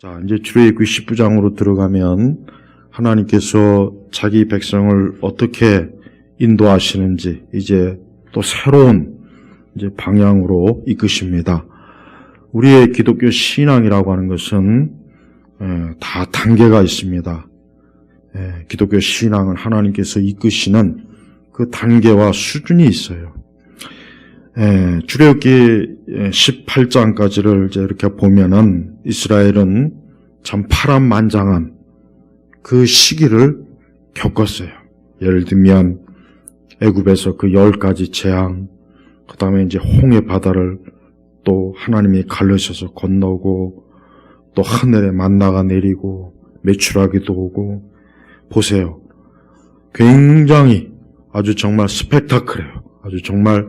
자, 이제 출애굽기 19장으로 들어가면 하나님께서 자기 백성을 어떻게 인도하시는지 이제 또 새로운 이제 방향으로 이끄십니다. 우리의 기독교 신앙이라고 하는 것은 다 단계가 있습니다. 기독교 신앙은 하나님께서 이끄시는 그 단계와 수준이 있어요. 출애굽기 18장까지를 이제 이렇게 보면은 이스라엘은 참 파란만장한 그 시기를 겪었어요. 예를 들면 애굽에서 그 10가지 재앙, 그 다음에 이제 홍해 바다를 또 하나님이 갈르셔서 건너고 또 하늘에 만나가 내리고 메추라기도 오고 보세요. 굉장히 아주 정말 스펙타클해요. 아주 정말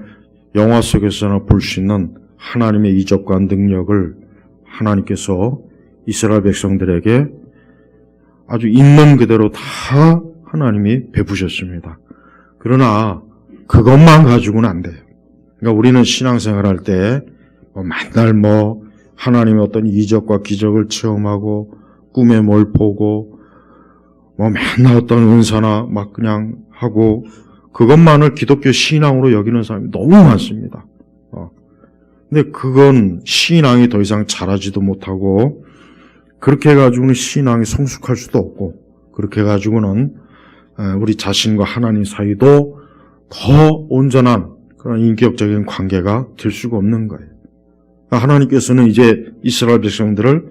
영화 속에서나 볼 수 있는 하나님의 이적과 능력을 하나님께서 이스라엘 백성들에게 아주 있는 그대로 다 하나님이 베푸셨습니다. 그러나 그것만 가지고는 안 돼요. 그러니까 우리는 신앙생활할 때 맨날 하나님의 어떤 이적과 기적을 체험하고 꿈에 뭘 보고 맨날 어떤 은사나 막 그냥 하고 그것만을 기독교 신앙으로 여기는 사람이 너무 많습니다. 근데 그건 신앙이 더 이상 자라지도 못하고 그렇게 해가지고는 신앙이 성숙할 수도 없고 그렇게 해가지고는 우리 자신과 하나님 사이도 더 온전한 그런 인격적인 관계가 될 수가 없는 거예요. 하나님께서는 이제 이스라엘 백성들을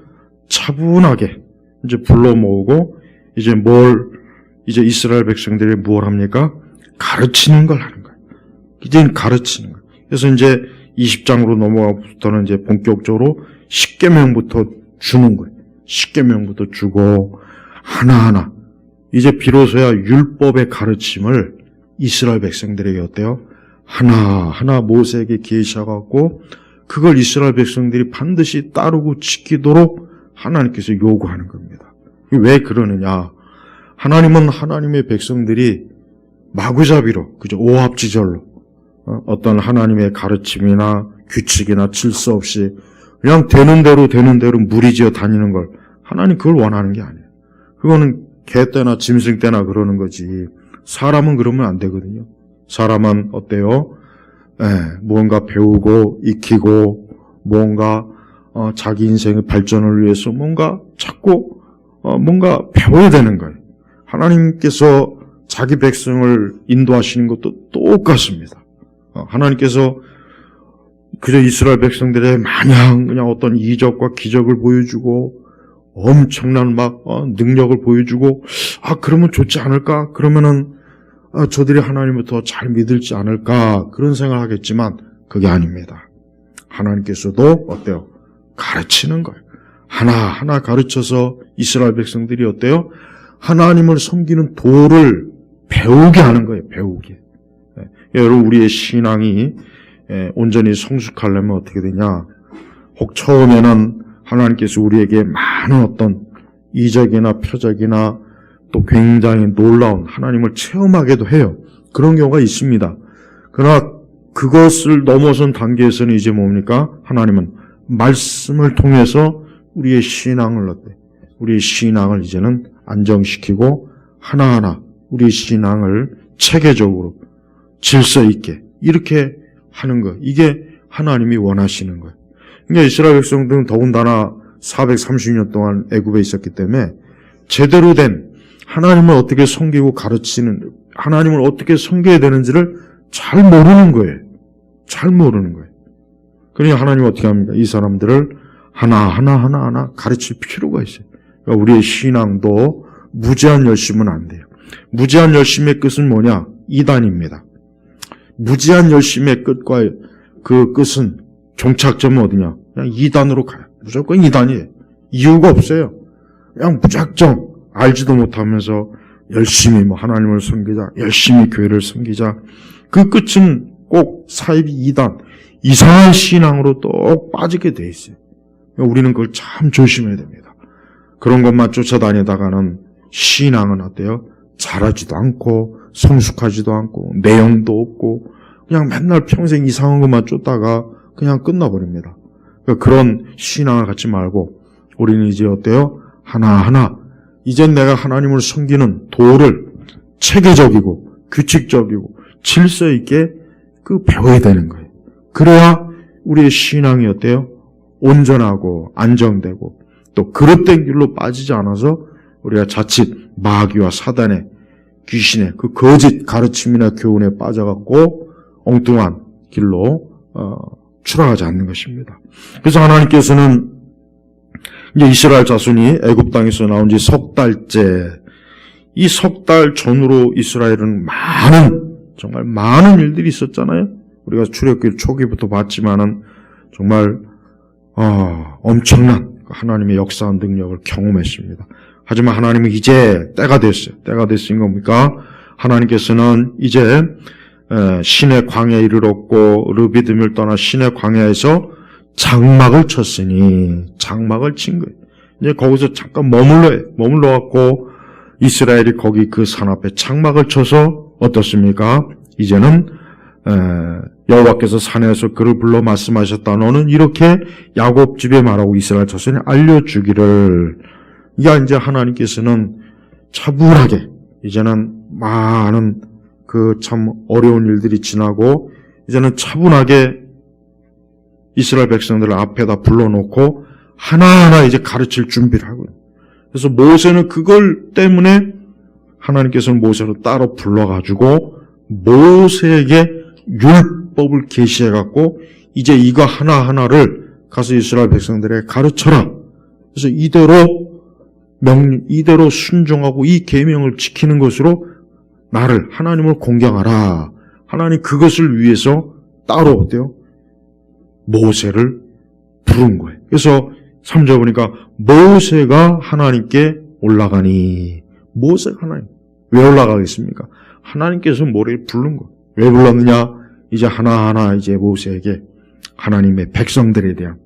차분하게 이제 불러 모으고 이제 이스라엘 백성들이 뭘 합니까? 가르치는 걸 하는 거예요. 이제 가르치는 거예요. 그래서 이제 20장으로 넘어가부터는 이제 본격적으로 10계명부터 주는 거예요. 10계명부터 주고 하나하나 이제 비로소야 율법의 가르침을 이스라엘 백성들에게 어때요? 하나하나 모세에게 계시하고 그걸 이스라엘 백성들이 반드시 따르고 지키도록 하나님께서 요구하는 겁니다. 왜 그러느냐? 하나님은 하나님의 백성들이 마구잡이로 그저 오합지졸로 어떤 하나님의 가르침이나 규칙이나 질서 없이 그냥 되는 대로 무리지어 다니는 걸 하나님 그걸 원하는 게 아니에요. 그거는 개 때나 짐승 때나 그러는 거지 사람은 그러면 안 되거든요. 사람은 어때요? 무언가 배우고 익히고 뭔가 자기 인생의 발전을 위해서 뭔가 찾고 뭔가 배워야 되는 거예요. 하나님께서 자기 백성을 인도하시는 것도 똑같습니다. 하나님께서 그저 이스라엘 백성들의 마냥 그냥 어떤 이적과 기적을 보여주고 엄청난 능력을 보여주고 그러면 좋지 않을까? 그러면은 저들이 하나님을 더 잘 믿을지 않을까? 그런 생각을 하겠지만 그게 아닙니다. 하나님께서도 어때요? 가르치는 거예요. 하나하나 가르쳐서 이스라엘 백성들이 어때요? 하나님을 섬기는 도를 배우게 하는 거예요. 배우게. 여러분 우리의 신앙이 온전히 성숙하려면 어떻게 되냐? 혹 처음에는 하나님께서 우리에게 많은 어떤 이적이나 표적이나 또 굉장히 놀라운 하나님을 체험하게도 해요. 그런 경우가 있습니다. 그러나 그것을 넘어선 단계에서는 이제 뭡니까? 하나님은 말씀을 통해서 우리의 신앙을 우리의 신앙을 이제는 안정시키고 하나하나 우리의 신앙을 체계적으로 질서 있게 이렇게 하는 거. 이게 하나님이 원하시는 거예요. 그러니까 이스라엘 백성들은 더군다나 430년 동안 애굽에 있었기 때문에 제대로 된 하나님을 어떻게 섬기고 가르치는 하나님을 어떻게 섬겨야 되는지를 잘 모르는 거예요. 잘 모르는 거예요. 그러니 하나님은 어떻게 합니까? 이 사람들을 하나하나 가르칠 필요가 있어요. 그러니까 우리의 신앙도 무제한 열심은 안 돼요. 무제한 열심의 끝은 뭐냐? 이단입니다. 무제한 열심의 끝과 그 끝은 종착점은 어디냐? 그냥 이단으로 가요. 무조건 이단이에요. 이유가 없어요. 그냥 무작정 알지도 못하면서 열심히 하나님을 섬기자, 열심히 교회를 섬기자. 그 끝은 꼭 사이비 이단, 이상한 신앙으로 또 빠지게 돼 있어요. 우리는 그걸 참 조심해야 됩니다. 그런 것만 쫓아다니다가는 신앙은 어때요? 자라지도 않고 성숙하지도 않고 내용도 없고 그냥 맨날 평생 이상한 것만 쫓다가 그냥 끝나버립니다. 그런 신앙을 갖지 말고 우리는 이제 어때요? 하나하나 이젠 내가 하나님을 섬기는 도를 체계적이고 규칙적이고 질서 있게 배워야 되는 거예요. 그래야 우리의 신앙이 어때요? 온전하고 안정되고 또 그릇된 길로 빠지지 않아서 우리가 자칫 마귀와 사단의 귀신의 그 거짓 가르침이나 교훈에 빠져갖고 엉뚱한 길로 추락하지 않는 것입니다. 그래서 하나님께서는 이제 이스라엘 자손이 애굽 땅에서 나온 지 석 달째, 이 석 달 전으로 이스라엘은 정말 많은 일들이 있었잖아요. 우리가 출애굽기 초기부터 봤지만은 정말 엄청난 하나님의 역사한 능력을 경험했습니다. 하지만 하나님은 이제 때가 됐어요. 때가 됐으니 겁니까? 하나님께서는 이제 신의 광야에 이르렀고 르비딤을 떠나 신의 광야에서 장막을 쳤으니 장막을 친 거예요. 이제 거기서 잠깐 머물러 갖고 이스라엘이 거기 그 산 앞에 장막을 쳐서 어떻습니까? 이제는 여호와께서 산에서 그를 불러 말씀하셨다. 너는 이렇게 야곱 집에 말하고 이스라엘 자손에 알려주기를. 이제 하나님께서는 차분하게 이제는 많은 그 참 어려운 일들이 지나고 이제는 차분하게 이스라엘 백성들을 앞에다 불러놓고 하나하나 이제 가르칠 준비를 하고, 그래서 모세는 그걸 때문에 하나님께서는 모세를 따로 불러가지고 모세에게 율법을 계시해갖고 이제 이거 하나하나를 가서 이스라엘 백성들에게 가르쳐라. 그래서 이대로 순종하고 이 계명을 지키는 것으로 나를 하나님을 공경하라. 하나님 그것을 위해서 따로 어때요? 모세를 부른 거예요. 그래서 3절 보니까 모세가 하나님께 올라가니, 모세가 하나님 왜 올라가겠습니까? 하나님께서 모세를 부른 거예요. 왜 불렀느냐? 이제 하나하나 이제 모세에게 하나님의 백성들에 대한,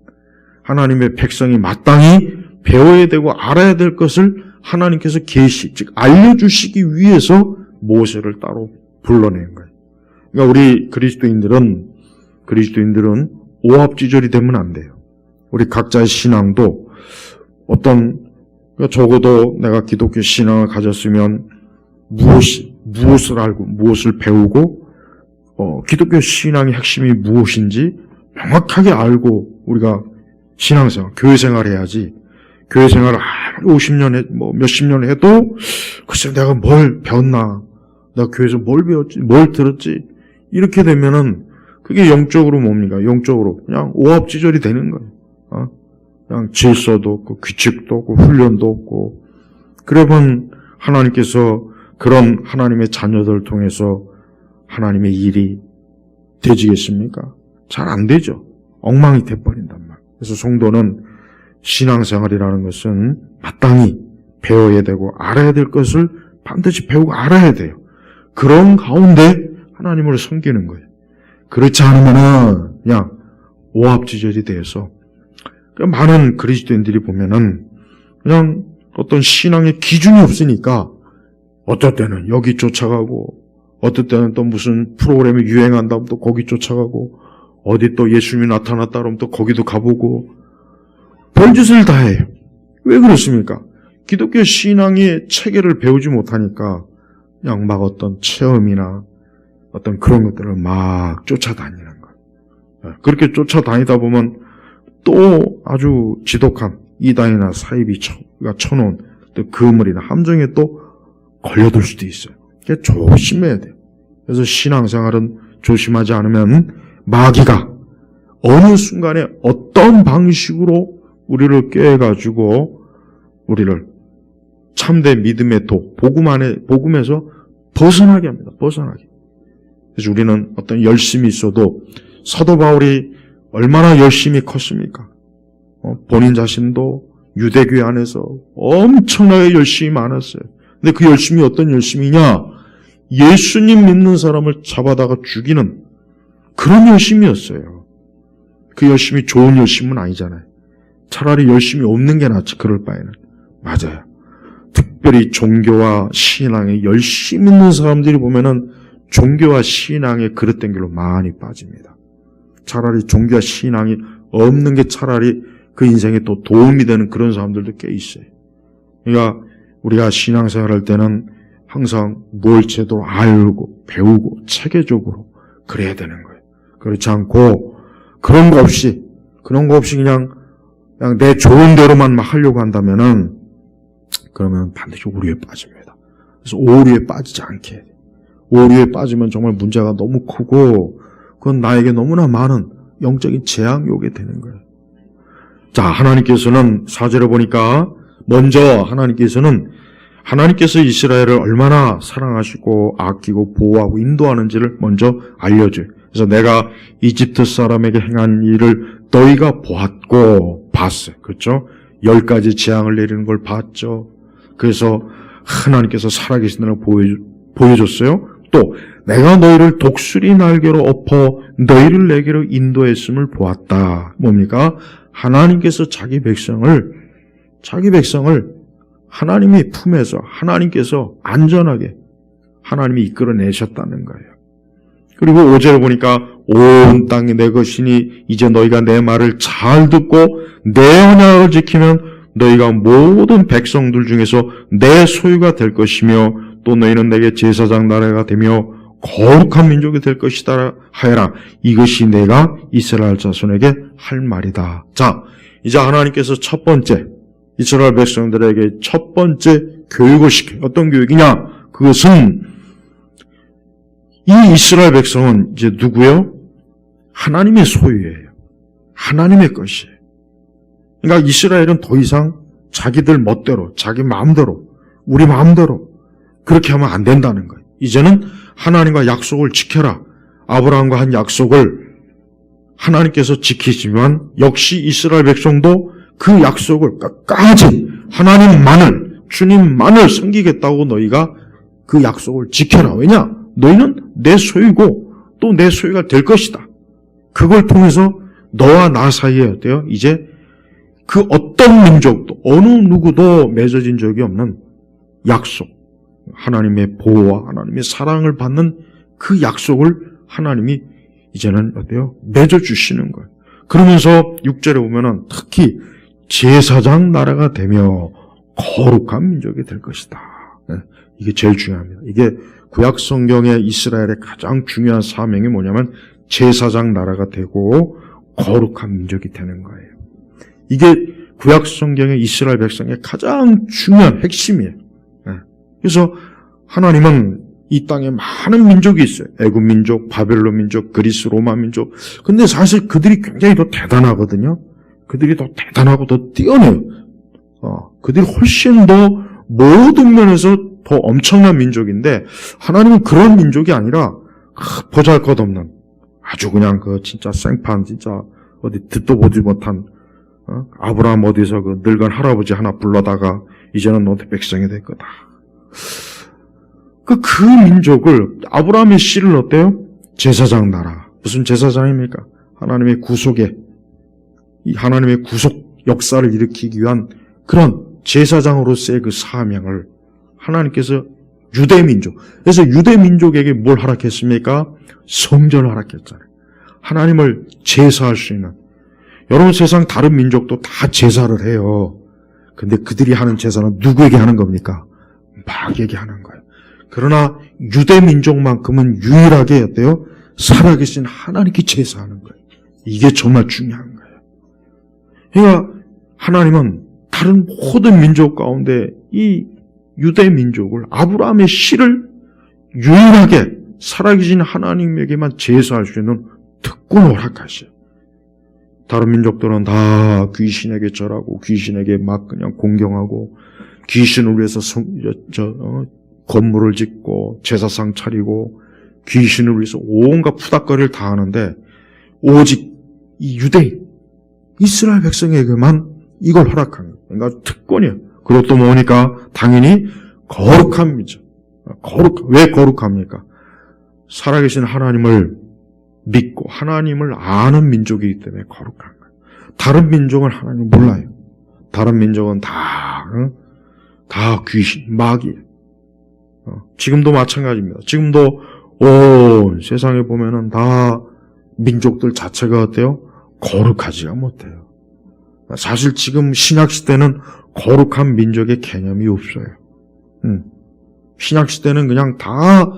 하나님의 백성이 마땅히 배워야 되고 알아야 될 것을 하나님께서 즉 알려주시기 위해서 모세를 따로 불러낸 거예요. 그러니까 우리 그리스도인들은 오합지졸이 되면 안 돼요. 우리 각자의 신앙도 적어도 내가 기독교 신앙을 가졌으면 무엇을 알고 무엇을 배우고 기독교 신앙의 핵심이 무엇인지 명확하게 알고 우리가 신앙생활, 교회생활을 해야지. 교회생활을 50년 몇십 년 해도 글쎄 내가 뭘 배웠나, 내가 교회에서 뭘 배웠지, 뭘 들었지, 이렇게 되면은 그게 영적으로 뭡니까? 영적으로 그냥 오합지졸이 되는 거예요. 그냥 질서도 없고 규칙도 없고 훈련도 없고. 그러면 하나님께서 그런 하나님의 자녀들을 통해서 하나님의 일이 되지겠습니까? 잘 안 되죠. 엉망이 돼버린단 말이에요. 그래서 성도는 신앙생활이라는 것은 마땅히 배워야 되고 알아야 될 것을 반드시 배우고 알아야 돼요. 그런 가운데 하나님을 섬기는 거예요. 그렇지 않으면은 그냥 오합지졸이 돼서 많은 그리스도인들이 보면은 그냥 어떤 신앙의 기준이 없으니까 어떨 때는 여기 쫓아가고 어떨 때는 또 무슨 프로그램이 유행한다면 또 거기 쫓아가고 어디 또 예수님이 나타났다 그러면 또 거기도 가보고 별짓을 다 해요. 왜 그렇습니까? 기독교 신앙의 체계를 배우지 못하니까 그냥 막 어떤 체험이나 어떤 그런 것들을 막 쫓아다니는 거예요. 그렇게 쫓아다니다 보면 또 아주 지독한 이단이나 사이비가 쳐놓은 또 그물이나 함정에 또 걸려들 수도 있어요. 그러니까 조심해야 돼요. 그래서 신앙생활은 조심하지 않으면 마귀가 어느 순간에 어떤 방식으로 우리를 꾀해가지고 우리를 참된 믿음의 복음에서 벗어나게 합니다. 벗어나게. 그래서 우리는 어떤 열심이 있어도 사도 바울이 얼마나 열심히 컸습니까? 본인 자신도 유대교회 안에서 엄청나게 열심히 많았어요. 근데 그 열심이 어떤 열심이냐? 예수님 믿는 사람을 잡아다가 죽이는 그런 열심이었어요. 그 열심이 좋은 열심은 아니잖아요. 차라리 열심이 없는 게 낫지, 그럴 바에는. 맞아요. 특별히 종교와 신앙에 열심히 있는 사람들이 보면은 종교와 신앙의 그릇된 길로 많이 빠집니다. 차라리 종교와 신앙이 없는 게 차라리 그 인생에 또 도움이 되는 그런 사람들도 꽤 있어요. 그러니까 우리가 신앙생활 할 때는 항상 뭘 제대로 알고 배우고 체계적으로 그래야 되는 거예요. 그렇지 않고 그런 거 없이 그냥 내 좋은 대로만 막 하려고 한다면은 그러면 반드시 오류에 빠집니다. 그래서 오류에 빠지지 않게 해야 돼요. 오류에 빠지면 정말 문제가 너무 크고 그건 나에게 너무나 많은 영적인 재앙이 오게 되는 거예요. 자, 하나님께서는 4절에 보니까 먼저 하나님께서 이스라엘을 얼마나 사랑하시고 아끼고 보호하고 인도하는지를 먼저 알려줘요. 그래서 내가 이집트 사람에게 행한 일을 너희가 보았고 봤어요. 그렇죠? 10가지 재앙을 내리는 걸 봤죠. 그래서 하나님께서 살아계신 걸 보여줬어요. 또 내가 너희를 독수리 날개로 엎어 너희를 내게로 인도했음을 보았다. 뭡니까? 하나님께서 자기 백성을 하나님의 품에서 하나님께서 안전하게 하나님이 이끌어내셨다는 거예요. 그리고 5절에 보니까 온 땅이 내 것이니 이제 너희가 내 말을 잘 듣고 내 언약을 지키면 너희가 모든 백성들 중에서 내 소유가 될 것이며 또 너희는 내게 제사장 나라가 되며 거룩한 민족이 될 것이다 하여라. 이것이 내가 이스라엘 자손에게 할 말이다. 자, 이제 하나님께서 첫 번째 이스라엘 백성들에게 첫 번째 교육을 시켜요. 어떤 교육이냐? 그것은 이 이스라엘 백성은 이제 누구예요? 하나님의 소유예요. 하나님의 것이에요. 그러니까 이스라엘은 더 이상 자기들 멋대로, 자기 마음대로, 우리 마음대로 그렇게 하면 안 된다는 거예요. 이제는 하나님과 약속을 지켜라. 아브라함과 한 약속을 하나님께서 지키지만 역시 이스라엘 백성도 그 약속을 끝까지 하나님만을, 주님만을 섬기겠다고 너희가 그 약속을 지켜라. 왜냐? 너희는 내 소유고 또 내 소유가 될 것이다. 그걸 통해서 너와 나 사이에 어때요? 이제 그 어떤 민족도 어느 누구도 맺어진 적이 없는 약속, 하나님의 보호와 하나님의 사랑을 받는 그 약속을 하나님이 이제는 어때요? 맺어주시는 거예요. 그러면서 6절에 보면은 특히 제사장 나라가 되며 거룩한 민족이 될 것이다. 이게 제일 중요합니다. 이게 구약 성경의 이스라엘의 가장 중요한 사명이 뭐냐면 제사장 나라가 되고 거룩한 민족이 되는 거예요. 이게 구약 성경의 이스라엘 백성의 가장 중요한 핵심이에요. 그래서 하나님은 이 땅에 많은 민족이 있어요. 애굽 민족, 바벨론 민족, 그리스 로마 민족. 근데 사실 그들이 굉장히 더 대단하거든요. 그들이 더 대단하고 더 뛰어내요. 그들이 훨씬 더 모든 면에서 더 엄청난 민족인데 하나님은 그런 민족이 아니라 보잘것없는 아주 그냥 그 진짜 생판 진짜 어디 듣도 보지 못한 아브라함 어디서 그 늙은 할아버지 하나 불러다가 이제는 너한테 백성이 될 거다. 그 민족을 아브라함의 씨를 어때요? 제사장 나라. 무슨 제사장입니까? 하나님의 구속에 이 하나님의 구속 역사를 일으키기 위한 그런 제사장으로서의 그 사명을 하나님께서 유대민족, 그래서 유대민족에게 뭘 허락했습니까? 성전을 허락했잖아요. 하나님을 제사할 수 있는. 여러분 세상 다른 민족도 다 제사를 해요. 근데 그들이 하는 제사는 누구에게 하는 겁니까? 마귀에게 하는 거예요. 그러나 유대민족만큼은 유일하게 어때요? 살아계신 하나님께 제사하는 거예요. 이게 정말 중요한 거예요. 그러니까 하나님은 다른 모든 민족 가운데 이 유대민족을 아브라함의 씨를 유일하게 살아계신 하나님에게만 제사할 수 있는 특권을 허락하셔요. 다른 민족들은 다 귀신에게 절하고 귀신에게 막 그냥 공경하고 귀신을 위해서 건물을 짓고 제사상 차리고 귀신을 위해서 온갖 푸닥거리를 다 하는데 오직 이 유대인 이스라엘 백성에게만 이걸 허락한 거예요. 그러니까 특권이에요. 그리고 또 뭐니까 당연히 거룩한 민족. 왜 거룩합니까? 살아계신 하나님을 믿고 하나님을 아는 민족이기 때문에 거룩한 거예요. 다른 민족은 하나님 몰라요. 다른 민족은 다 귀신, 마귀예요. 지금도 마찬가지입니다. 지금도 온 세상에 보면은 다 민족들 자체가 어때요? 거룩하지가 못해요. 사실 지금 신약시대는 거룩한 민족의 개념이 없어요. 신약시대는 그냥 다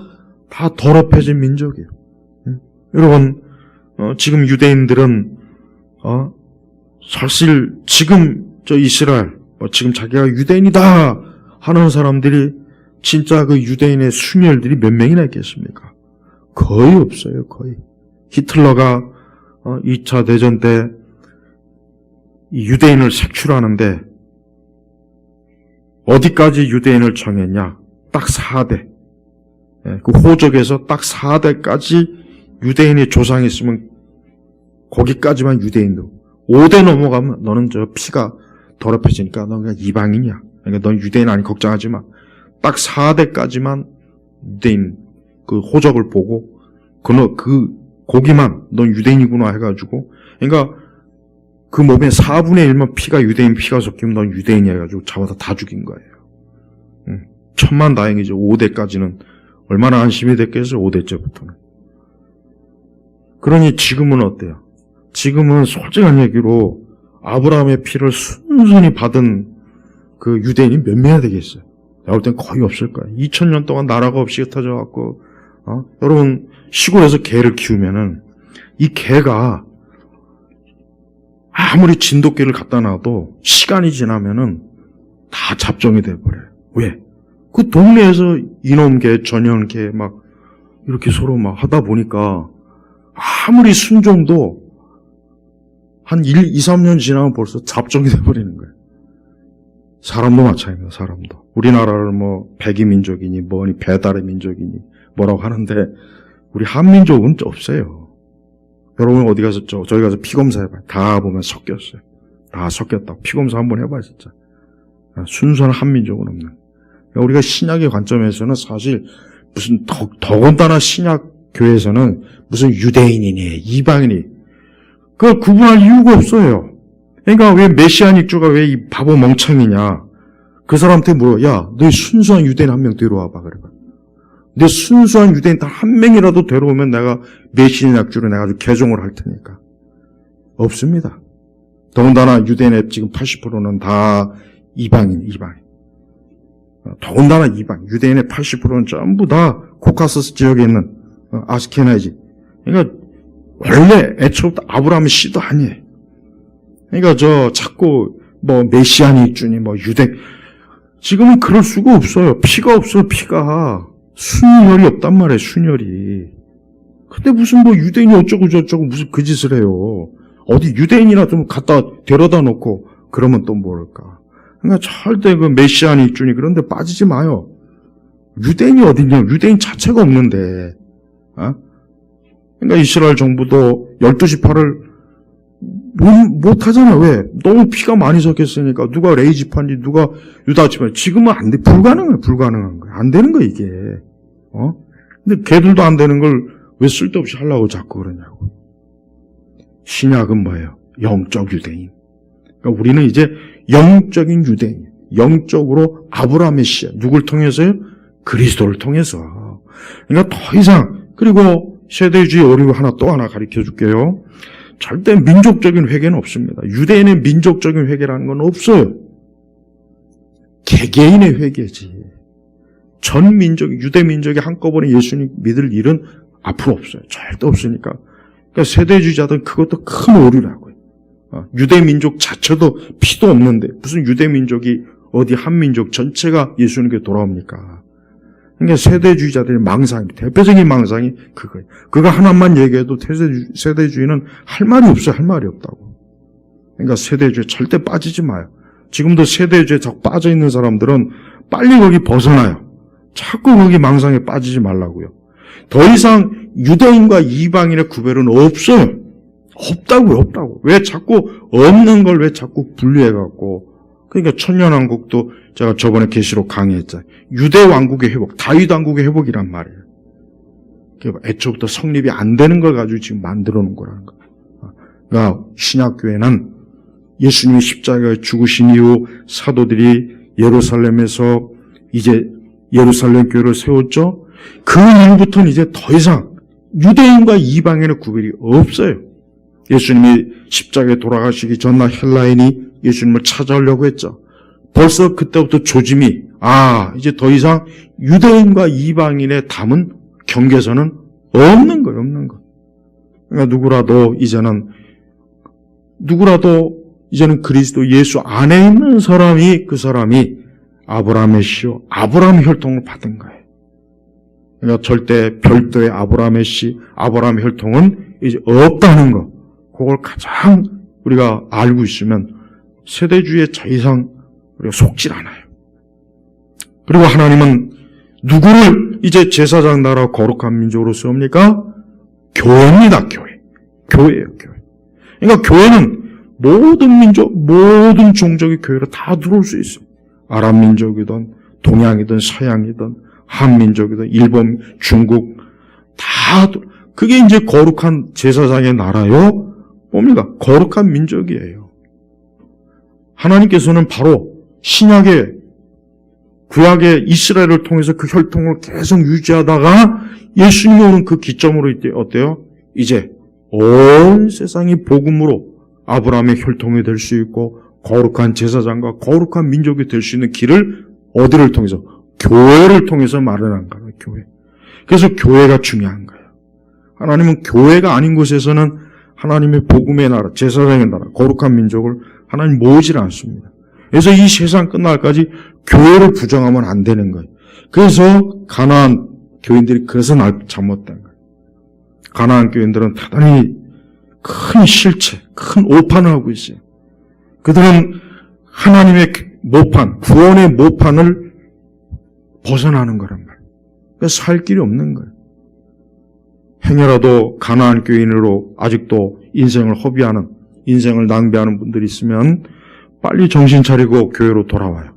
더럽혀진 민족이에요. 여러분, 지금 유대인들은, 사실 지금 저 이스라엘, 지금 자기가 유대인이다 하는 사람들이 진짜 그 유대인의 순혈들이 몇 명이나 있겠습니까? 거의 없어요, 거의. 히틀러가 2차 대전 때 유대인을 색출하는데 어디까지 유대인을 정했냐? 딱 4대. 그 호적에서 딱 4대까지 유대인의 조상이 있으면 거기까지만 유대인도. 5대 넘어가면 너는 저 피가 더럽혀지니까 넌 그냥 이방인이야. 그러니까 넌 유대인 아니 걱정하지 마. 딱 4대까지만 유대인 그 호적을 보고 거기만 넌 유대인이구나 해가지고, 그러니까 그 몸의 4분의 1만 피가 유대인 피가 섞이면 넌 유대인이 해가지고 잡아서 다 죽인 거예요. 천만다행이죠. 5대까지는 얼마나 안심이 됐겠어요. 5대째부터는. 그러니 지금은 어때요? 지금은 솔직한 얘기로 아브라함의 피를 순순히 받은 그 유대인이 몇 명이나 되겠어요? 내가 볼 땐 거의 없을 거예요. 2000년 동안 나라가 없이 흩어져 갖고, 여러분 시골에서 개를 키우면은 이 개가 아무리 진돗개를 갖다 놔도 시간이 지나면은 다 잡종이 돼버려요. 왜? 그 동네에서 이놈개, 전형개 막 이렇게 서로 막 하다 보니까 아무리 순종도 한 1, 2, 3년 지나면 벌써 잡종이 돼버리는 거예요. 사람도 마찬가지예요, 사람도. 우리나라를 뭐 백이 민족이니 뭐니 배달의 민족이니 뭐라고 하는데 우리 한민족은 없어요. 여러분 어디 가서 저희 가서 피검사 해봐요. 다 보면 섞였어요. 다 섞였다고. 피검사 한번 해봐요, 진짜. 순수한 한민족은 없는. 우리가 신약의 관점에서는 사실 무슨 더군다나 신약 교회에서는 무슨 유대인이니 이방인이 그걸 구분할 이유가 없어요. 그러니까 왜 메시아닉주가 왜 이 바보 멍청이냐. 그 사람한테 물어. 야, 너 순수한 유대인 한 명 데려와봐. 그래. 내 순수한 유대인 단 한 명이라도 데려오면 내가 메시아닉주로 내가 아주 개종을 할 테니까. 없습니다. 더군다나 유대인의 지금 80%는 다 이방인. 더군다나 이방. 유대인의 80%는 전부 다 코카서스 지역에 있는 아스케나지. 그러니까 원래 애초부터 아브라함의 씨도 아니에요. 그러니까 자꾸 뭐 메시아닉주니 뭐 유대. 지금은 그럴 수가 없어요. 피가 없어요, 피가. 순혈이 없단 말이에요, 순혈이. 근데 무슨 뭐 유대인이 어쩌고 저쩌고 무슨 그 짓을 해요. 어디 유대인이나 좀 갖다 데려다 놓고 그러면 또 모를까. 그러니까 절대 그 메시아닉주니 그런데 빠지지 마요. 유대인이 어딨냐? 유대인 자체가 없는데. 그러니까 이스라엘 정부도 12지파를 못 하잖아. 왜? 너무 피가 많이 섞였으니까. 누가 레이지파인지, 누가 유다지파. 지금은 안 돼. 불가능한 거야. 안 되는 거야, 이게. 근데 걔들도 안 되는 걸 왜 쓸데없이 하려고 자꾸 그러냐고. 신약은 뭐예요? 영적 유대인. 그러니까 우리는 이제 영적인 유대인. 영적으로 아브라함의 씨. 누굴 통해서요? 그리스도를 통해서. 그러니까 더 이상, 그리고 세대주의 오류 또 하나 가르쳐 줄게요. 절대 민족적인 회개는 없습니다. 유대인의 민족적인 회개라는 건 없어요. 개개인의 회개지. 전 민족, 유대 민족이 한꺼번에 예수님 믿을 일은 앞으로 없어요. 절대 없으니까. 그러니까 세대주의자들은 그것도 큰 오류라고요. 유대 민족 자체도 피도 없는데 무슨 유대 민족이 어디 한 민족 전체가 예수님께 돌아옵니까? 그러니까 세대주의자들의 망상, 대표적인 망상이 그거예요. 그거 하나만 얘기해도 세대주의는 할 말이 없어요. 할 말이 없다고. 그러니까 세대주의 절대 빠지지 마요. 지금도 세대주의에 자꾸 빠져있는 사람들은 빨리 거기 벗어나요. 자꾸 거기 망상에 빠지지 말라고요. 더 이상 유대인과 이방인의 구별은 없어요. 없다고요. 왜 자꾸 없는 걸 왜 자꾸 분리해갖고. 그러니까 천년왕국도 제가 저번에 계시록 강의했잖아요. 유대 왕국의 회복, 다윗 왕국의 회복이란 말이에요. 애초부터 성립이 안 되는 걸 가지고 지금 만들어 놓은 거라는 거예요. 그러니까 신약교회는 예수님이 십자가에 죽으신 이후 사도들이 예루살렘에서 이제 예루살렘 교회를 세웠죠. 그 이후부터는 이제 더 이상 유대인과 이방인의 구별이 없어요. 예수님이 십자가에 돌아가시기 전날 헬라인이 예수님을 찾아오려고 했죠. 벌써 그때부터 조짐이 이제 더 이상 유대인과 이방인의 담은 경계선은 없는 거예요. 없는 거. 그러니까 누구라도 이제는 그리스도 예수 안에 있는 사람이 그 사람이 아브라함의 씨요 아브라함의 혈통을 받은 거예요. 그러니까 절대 별도의 아브라함의 씨, 아브라함의 혈통은 이제 없다는 거. 그걸 가장 우리가 알고 있으면 세대주의에 더 이상 우리가 속질 않아요. 그리고 하나님은 누구를 이제 제사장 나라 거룩한 민족으로 세웁니까? 교회입니다. 교회예요. 교회. 그러니까 교회는 모든 민족, 모든 종족의 교회로 다 들어올 수 있어요. 아랍 민족이든 동양이든 서양이든 한민족이든 일본, 중국 다 그게 이제 거룩한 제사장의 나라요. 뭡니까? 거룩한 민족이에요. 하나님께서는 바로 신약의 구약의 이스라엘을 통해서 그 혈통을 계속 유지하다가 예수님이 오는 그 기점으로 어때요? 이제 온 세상이 복음으로 아브라함의 혈통이 될 수 있고 거룩한 제사장과 거룩한 민족이 될 수 있는 길을 어디를 통해서? 교회를 통해서 마련한 거예요. 교회. 그래서 교회가 중요한 거예요. 하나님은 교회가 아닌 곳에서는 하나님의 복음의 나라, 제사장의 나라, 거룩한 민족을 하나님 모으질 않습니다. 그래서 이 세상 끝날까지 교회를 부정하면 안 되는 거예요. 그래서 가나안 교인들이 그래서 잘못된 거예요. 가나안 교인들은 대단히 큰 실체, 큰 오판을 하고 있어요. 그들은 하나님의 모판, 구원의 모판을 벗어나는 거란 말이에요. 그래서 살 길이 없는 거예요. 행여라도 가나안 교인으로 아직도 인생을 허비하는, 인생을 낭비하는 분들이 있으면 빨리 정신 차리고 교회로 돌아와요.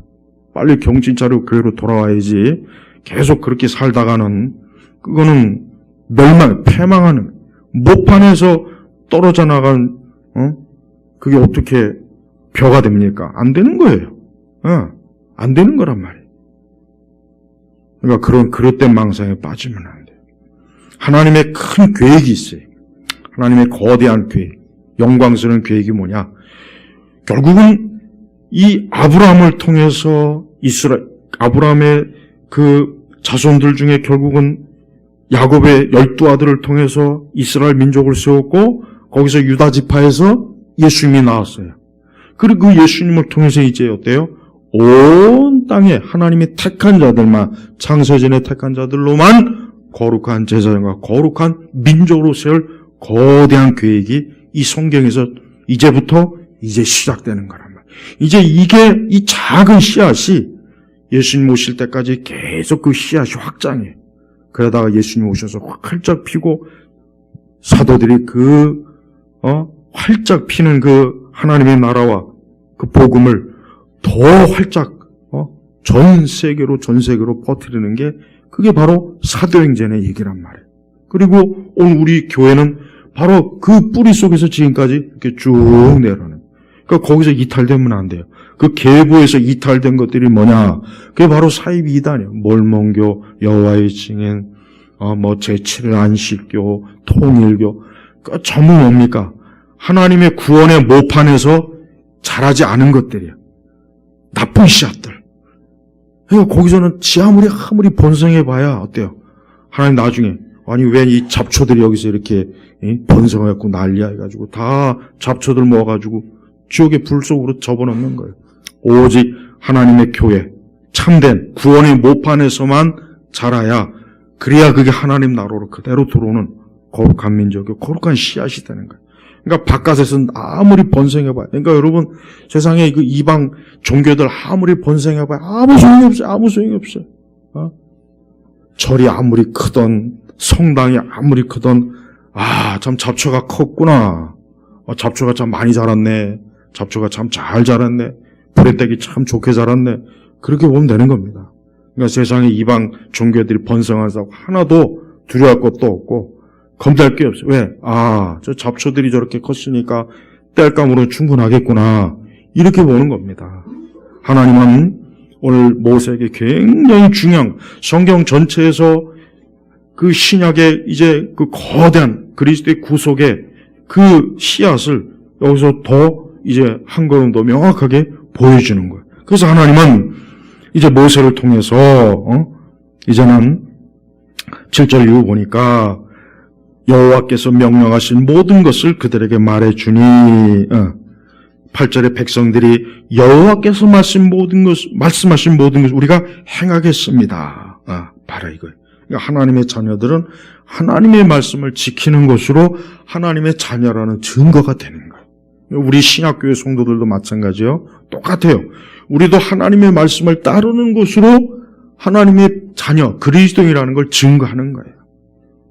빨리 정신 차리고 교회로 돌아와야지 계속 그렇게 살다가는 그거는 패망하는 모판에서 떨어져 나간 그게 어떻게 벼가 됩니까? 안 되는 거예요. 안 되는 거란 말이에요. 그러니까 그런 그릇된 망상에 빠지면 안 돼요. 하나님의 큰 계획이 있어요. 하나님의 거대한 계획, 영광스러운 계획이 뭐냐? 결국은 이 아브라함을 통해서 아브라함의 그 자손들 중에 결국은 야곱의 12아들을 통해서 이스라엘 민족을 세웠고 거기서 유다 지파에서 예수님이 나왔어요. 그리고 그 예수님을 통해서 이제 어때요? 온 땅에 하나님이 택한 자들만, 창세전에 택한 자들로만 거룩한 제사장과 거룩한 민족으로 세울 거대한 계획이 이 성경에서 이제부터 시작되는 거란 말이에요. 이제 이게 이 작은 씨앗이 예수님 오실 때까지 계속 그 씨앗이 확장해. 그러다가 예수님 오셔서 활짝 피고 사도들이 활짝 피는 그 하나님의 나라와 그 복음을 더 활짝 전 세계로 퍼뜨리는 게 그게 바로 사도행전의 얘기란 말이에요. 그리고 오늘 우리 교회는 바로 그 뿌리 속에서 지금까지 이렇게 쭉 내려오는. 그러니까 거기서 이탈되면 안 돼요. 그 계보에서 이탈된 것들이 뭐냐? 그게 바로 사이비 이단이에요. 몰몬교, 여호와의 증인, 제7일 안식교, 통일교. 그 전부 뭡니까? 하나님의 구원의 모판에서 자라지 않은 것들이에요. 나쁜 씨앗들. 그러니까 거기서는 아무리 번성해봐야 어때요? 하나님 나중에 왜 이 잡초들이 여기서 이렇게 번성해갖고 난리야 해가지고 다 잡초들 모아가지고 지옥의 불 속으로 접어넣는 거예요. 오직 하나님의 교회, 참된 구원의 모판에서만 자라야 그래야 그게 하나님 나라로 그대로 들어오는 거룩한 민족이 거룩한 씨앗이 되는 거예요. 그러니까 바깥에서는 아무리 번성해봐요. 그러니까 여러분 세상에 그 이방 종교들 아무리 번성해봐요. 아무 소용이 없어요. 절이 아무리 크던 성당이 아무리 크던 참 잡초가 컸구나. 잡초가 참 많이 자랐네. 잡초가 참 잘 자랐네. 뿌리떼기 참 좋게 자랐네. 그렇게 보면 되는 겁니다. 그러니까 세상에 이방 종교들이 번성해서 하나도 두려워할 것도 없고 겁날 게 없어요. 왜? 저 잡초들이 저렇게 컸으니까 땔감으로 충분하겠구나. 이렇게 보는 겁니다. 하나님은 오늘 모세에게 굉장히 중요한 성경 전체에서 그 신약의 이제 그 거대한 그리스도의 구속의 그 씨앗을 여기서 더 이제 한 걸음 더 명확하게 보여주는 거예요. 그래서 하나님은 이제 모세를 통해서 이제는 7절 이후 보니까 여호와께서 명령하신 모든 것을 그들에게 말해주니 8절에 백성들이 여호와께서 말씀하신 모든 것을 우리가 행하겠습니다. 바로 이거예요. 그러니까 하나님의 자녀들은 하나님의 말씀을 지키는 것으로 하나님의 자녀라는 증거가 되는 거예요. 우리 신약교회 성도들도 마찬가지예요. 똑같아요. 우리도 하나님의 말씀을 따르는 것으로 하나님의 자녀, 그리스도인이라는 걸 증거하는 거예요.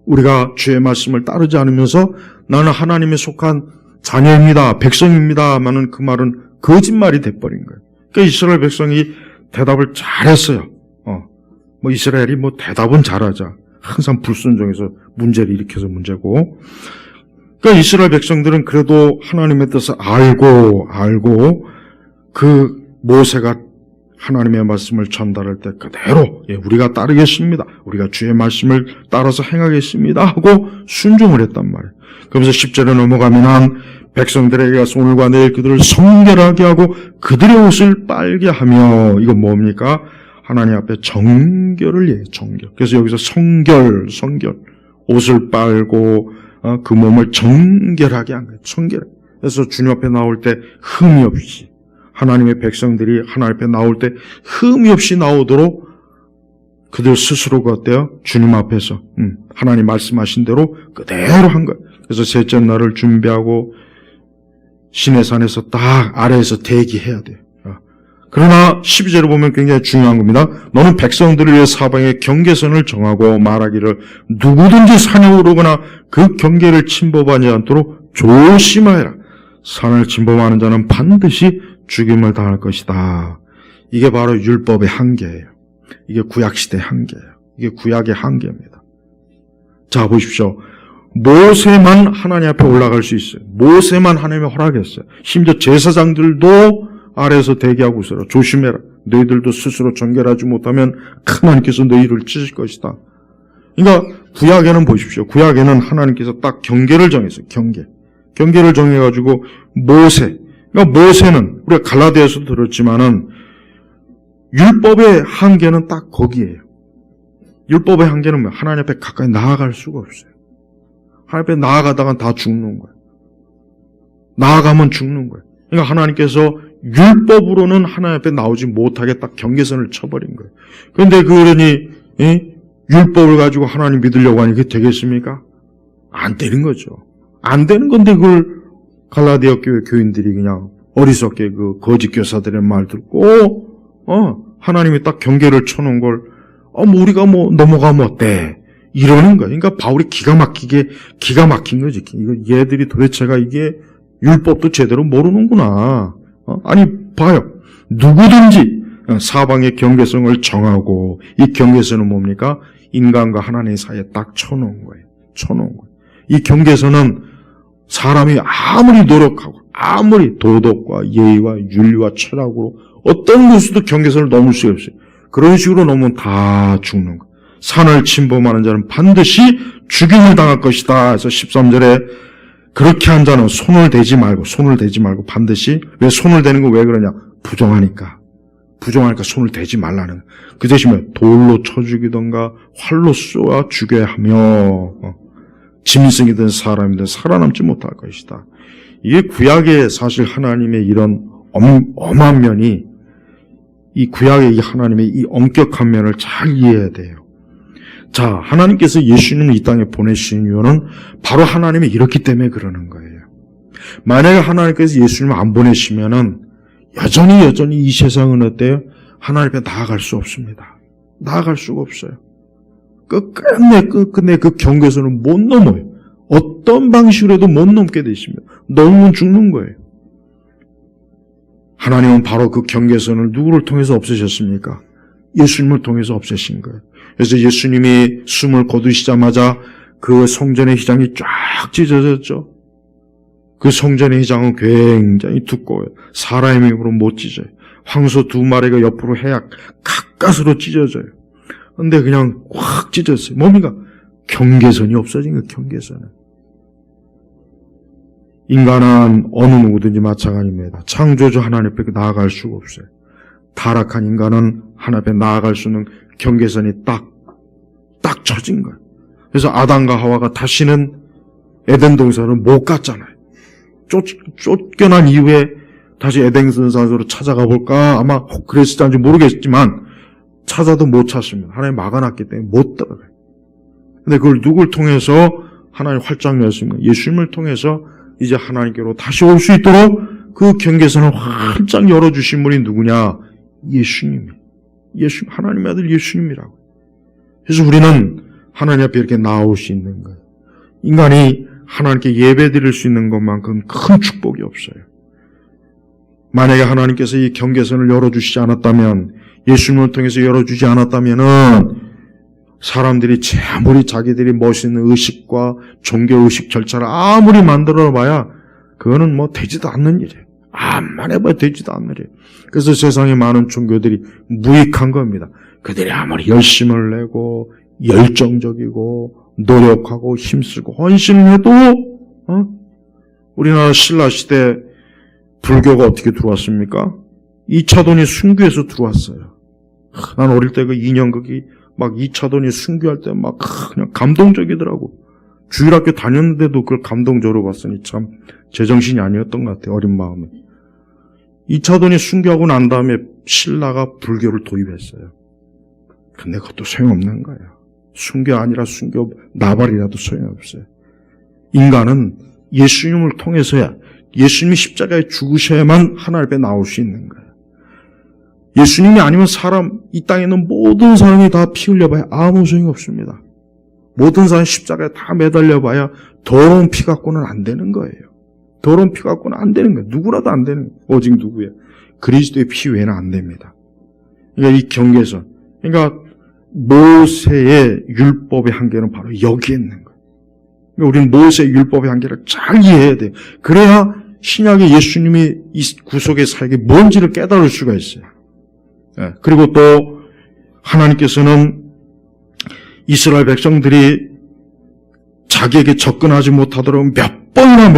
우리가 주의 말씀을 따르지 않으면서 나는 하나님에 속한 자녀입니다, 백성입니다 하면은 그 말은 거짓말이 돼버린 거예요. 그러니까 이스라엘 백성이 대답을 잘했어요. 이스라엘이 대답은 잘하자. 항상 불순종해서 문제를 일으켜서 문제고. 그러니까 이스라엘 백성들은 그래도 하나님의 뜻을 알고 그 모세가 하나님의 말씀을 전달할 때 그대로 우리가 따르겠습니다. 우리가 주의 말씀을 따라서 행하겠습니다 하고 순종을 했단 말이에요. 그러면서 10절에 넘어가면 백성들에게 오늘과 내일 그들을 성결하게 하고 그들의 옷을 빨게 하며 이건 뭡니까? 하나님 앞에 정결을 얘기해요. 정결. 그래서 여기서 성결 옷을 빨고 그 몸을 정결하게 한 거예요. 정결. 그래서 주님 앞에 나올 때 흠이 없이 하나님의 백성들이 하나님 앞에 나올 때 흠이 없이 나오도록 그들 스스로가 어때요? 주님 앞에서 하나님 말씀하신 대로 그대로 한 거예요. 그래서 셋째 날을 준비하고 시내산에서 딱 아래에서 대기해야 돼요. 그러나 12절을 보면 굉장히 중요한 겁니다. 너는 백성들을 위해 사방에 경계선을 정하고 말하기를 누구든지 산에 오르거나 그 경계를 침범하지 않도록 조심하여라. 산을 침범하는 자는 반드시 죽임을 당할 것이다. 이게 바로 율법의 한계예요. 이게 구약시대의 한계예요. 이게 구약의 한계입니다. 자, 보십시오. 모세만 하나님 앞에 올라갈 수 있어요. 모세만 하나님이 허락했어요. 심지어 제사장들도 아래에서 대기하고 있어라. 조심해라. 너희들도 스스로 정결하지 못하면 하나님께서 너희를 찢을 것이다. 그러니까 구약에는 보십시오. 구약에는 하나님께서 딱 경계를 정했어요. 경계를 정해가지고 그러니까 모세는 우리가 갈라디아에서도 들었지만은 율법의 한계는 딱 거기에요. 율법의 한계는 뭐예요? 하나님 앞에 가까이 나아갈 수가 없어요. 하나님 앞에 나아가다가 다 죽는 거예요. 나아가면 죽는 거예요. 그러니까 하나님께서 율법으로는 하나님 앞에 나오지 못하게 딱 경계선을 쳐버린 거예요. 그런데 그러니 율법을 가지고 하나님 믿으려고 하니 그게 되겠습니까? 안 되는 거죠. 안 되는 건데 그걸 갈라디아 교회 교인들이 그냥 어리석게 그 거짓 교사들의 말 듣고 하나님이 딱 경계를 쳐놓은 걸 우리가 넘어가면 어때? 이러는 거예요. 그러니까 바울이 기가 막힌 거지. 얘들이 도대체가 이게 율법도 제대로 모르는구나. 아니 봐요. 누구든지 사방의 경계선을 정하고 이 경계선은 뭡니까? 인간과 하나님 사이에 딱 쳐놓은 거예요. 이 경계선은 사람이 아무리 노력하고 아무리 도덕과 예의와 윤리와 철학으로 어떤 것으로도 경계선을 넘을 수 없어요. 그런 식으로 넘으면 다 죽는 거예요. 산을 침범하는 자는 반드시 죽임을 당할 것이다. 그래서 13절에 그렇게 한 자는 손을 대지 말고 반드시 왜 손을 대는 거 왜 그러냐? 부정하니까 손을 대지 말라는 거예요. 그 대신에 돌로 쳐 죽이던가 활로 쏘아 죽여야 하며 짐승이든 사람이든 살아남지 못할 것이다. 이게 구약의 사실 하나님의 이런 엄한 면이 이 구약의 이 하나님의 이 엄격한 면을 잘 이해해야 돼요. 자, 하나님께서 예수님을 이 땅에 보내신 이유는 바로 하나님이 이렇기 때문에 그러는 거예요. 만약에 하나님께서 예수님을 안 보내시면은 여전히 이 세상은 어때요? 하나님 앞에 나아갈 수 없습니다. 나아갈 수가 없어요. 끝내 그 경계선을 못 넘어요. 어떤 방식으로도 못 넘게 되십니다. 넘으면 죽는 거예요. 하나님은 바로 그 경계선을 누구를 통해서 없애셨습니까? 예수님을 통해서 없애신 거예요. 그래서 예수님이 숨을 거두시자마자 그 성전의 휘장이 쫙 찢어졌죠. 그 성전의 휘장은 굉장히 두꺼워요. 사람의 힘으로 못 찢어요. 황소 2마리가 옆으로 해야 가까스로 찢어져요. 근데 그냥 확 찢었어요. 뭡니까? 경계선이 없어진 거예요. 경계선은. 인간은 어느 누구든지 마찬가지입니다. 창조주 하나님 앞에 나아갈 수가 없어요. 타락한 인간은 하나님 앞에 나아갈 수 있는 경계선이 딱 쳐진 거예요. 그래서 아담과 하와가 다시는 에덴 동산을 못 갔잖아요. 쫓겨난 이후에 다시 에덴 동산으로 찾아가 볼까? 아마 그랬을지 모르겠지만 찾아도 못 찾습니다. 하나님 막아놨기 때문에 못 들어가요. 근데 그걸 누굴 통해서 하나님 활짝 열었습니까? 예수님을 통해서 이제 하나님께로 다시 올 수 있도록 그 경계선을 활짝 열어주신 분이 누구냐? 예수님이에요. 하나님의 아들 예수님이라고. 그래서 우리는 하나님 앞에 이렇게 나올 수 있는 거예요. 인간이 하나님께 예배 드릴 수 있는 것만큼 큰 축복이 없어요. 만약에 하나님께서 이 경계선을 열어주시지 않았다면, 예수님을 통해서 열어주지 않았다면은 사람들이 아무리 자기들이 멋있는 의식과 종교의식 절차를 아무리 만들어봐야 그거는 뭐 되지도 않는 일이에요. 암만 해봐야 되지도 않는 일이에요. 그래서 세상에 많은 종교들이 무익한 겁니다. 그들이 아무리 열심을 내고 열정적이고 노력하고 힘쓰고 헌신을 해도 우리나라 신라시대 불교가 어떻게 들어왔습니까? 2차돈이 순교해서 들어왔어요. 난 어릴 때 그 인형극이 막 2차돈이 순교할 때 막 그냥 감동적이더라고. 주일학교 다녔는데도 그걸 감동적으로 봤으니 참 제정신이 아니었던 것 같아요. 어린 마음에. 2차돈이 순교하고 난 다음에 신라가 불교를 도입했어요. 근데 그것도 소용없는 거예요. 순교 아니라 순교 나발이라도 소용없어요. 인간은 예수님을 통해서야, 예수님이 십자가에 죽으셔야만 하나님 앞에 나올 수 있는 거예요. 예수님이 아니면 이 땅에 있는 모든 사람이 다 피 흘려봐야 아무 소용이 없습니다. 모든 사람이 십자가에 다 매달려봐야 더러운 피 갖고는 안 되는 거예요. 더러운 피 갖고는 안 되는 거예요. 누구라도 안 되는 거예요. 오직 누구예요? 그리스도의 피 외에는 안 됩니다. 그러니까 이 경계선, 그러니까 모세의 율법의 한계는 바로 여기에 있는 거예요. 그러니까 우리는 모세의 율법의 한계를 잘 이해해야 돼요. 그래야 신약의 예수님이 이 구속의 사역이 뭔지를 깨달을 수가 있어요. 그리고 또 하나님께서는 이스라엘 백성들이 자기에게 접근하지 못하도록 몇 번이나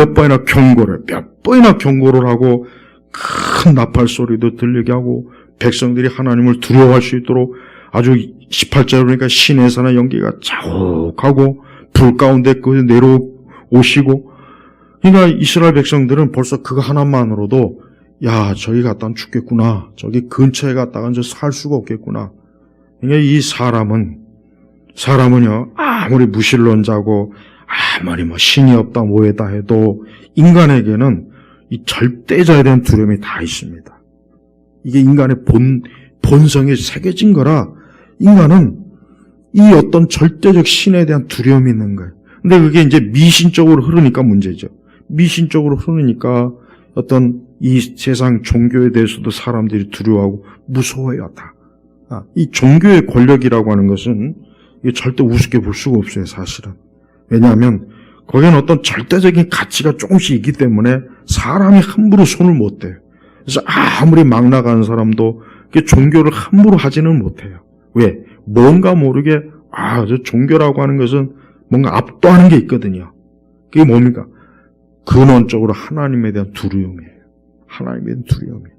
경고를 하고 큰 나팔 소리도 들리게 하고 백성들이 하나님을 두려워할 수 있도록 아주 18절에 보니까 시내산의 연기가 자욱하고 불 가운데 내려오시고, 그러니까 이스라엘 백성들은 벌써 그거 하나만으로도 야, 저기 갔다간 죽겠구나. 저기 근처에 갔다간 저 살 수가 없겠구나. 그러니까 이 사람은요, 아무리 무신론자고, 아무리 뭐 신이 없다 뭐에다 해도 인간에게는 이 절대자에 대한 두려움이 다 있습니다. 이게 인간의 본성에 새겨진 거라 인간은 이 어떤 절대적 신에 대한 두려움이 있는 거예요. 근데 그게 이제 미신적으로 흐르니까 문제죠. 미신적으로 흐르니까 어떤 이 세상 종교에 대해서도 사람들이 두려워하고 무서워해요, 다. 이 종교의 권력이라고 하는 것은 이게 절대 우습게 볼 수가 없어요, 사실은. 왜냐하면 거기에는 어떤 절대적인 가치가 조금씩 있기 때문에 사람이 함부로 손을 못 대요. 그래서 아무리 막 나가는 사람도 종교를 함부로 하지는 못해요. 왜? 뭔가 모르게 저 종교라고 하는 것은 뭔가 압도하는 게 있거든요. 그게 뭡니까? 근원적으로 하나님에 대한 두려움이에요. 하나님에 대한 두려움이에요.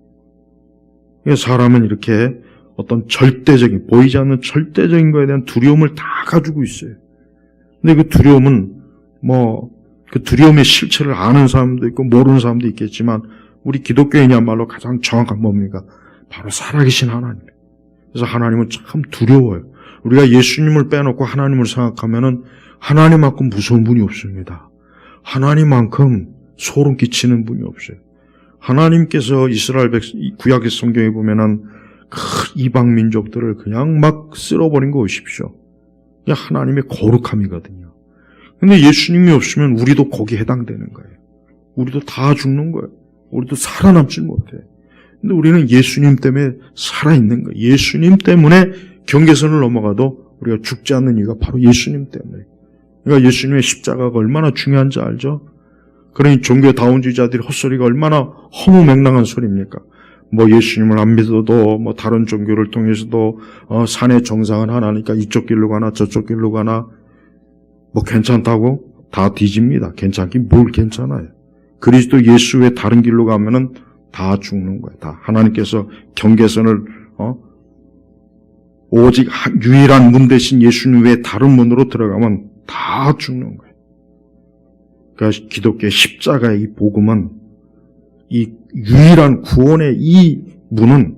그래서 사람은 이렇게 어떤 절대적인, 보이지 않는 절대적인 것에 대한 두려움을 다 가지고 있어요. 근데 그 두려움은 그 두려움의 실체를 아는 사람도 있고 모르는 사람도 있겠지만 우리 기독교인이야말로 가장 정확한 뭡니까? 바로 살아계신 하나님이에요. 그래서 하나님은 참 두려워요. 우리가 예수님을 빼놓고 하나님을 생각하면은 하나님만큼 무서운 분이 없습니다. 하나님만큼 소름 끼치는 분이 없어요. 하나님께서 이스라엘 구약의 성경에 보면은 이방 민족들을 그냥 막 쓸어버린 거 보십시오. 그냥 하나님의 거룩함이거든요. 근데 예수님이 없으면 우리도 거기에 해당되는 거예요. 우리도 다 죽는 거예요. 우리도 살아남지 못해. 근데 우리는 예수님 때문에 살아있는 거예요. 예수님 때문에 경계선을 넘어가도 우리가 죽지 않는 이유가 바로 예수님 때문에. 그러니까 예수님의 십자가가 얼마나 중요한지 알죠? 그러니 종교다운주의자들이 헛소리가 얼마나 허무맹랑한 소리입니까? 예수님을 안 믿어도 다른 종교를 통해서도 산의 정상은 하나니까 이쪽 길로 가나 저쪽 길로 가나 괜찮다고 다 뒤집니다. 괜찮긴 뭘 괜찮아요. 그리스도 예수 외에 다른 길로 가면은 다 죽는 거예요. 다 하나님께서 경계선을 오직 유일한 문 대신 예수님 외에 다른 문으로 들어가면 다 죽는 거예요. 그러니까 기독교의 십자가의 이 복음은 이 유일한 구원의 이 문은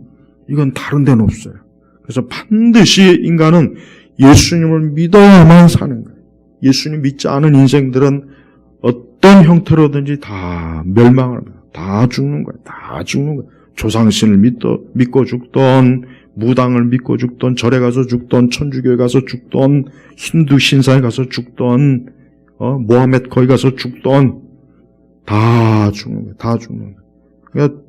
이건 다른 데는 없어요. 그래서 반드시 인간은 예수님을 믿어야만 사는 거예요. 예수님 믿지 않은 인생들은 어떤 형태로든지 다 멸망을 합니다. 다 죽는 거예요. 다 죽는 거예요. 조상신을 믿고 죽던, 무당을 믿고 죽던, 절에 가서 죽던, 천주교에 가서 죽던, 힌두 신사에 가서 죽던, 모하메드 거기 가서 죽던, 다 죽는 거예요. 다 죽는 거예요. 그러니까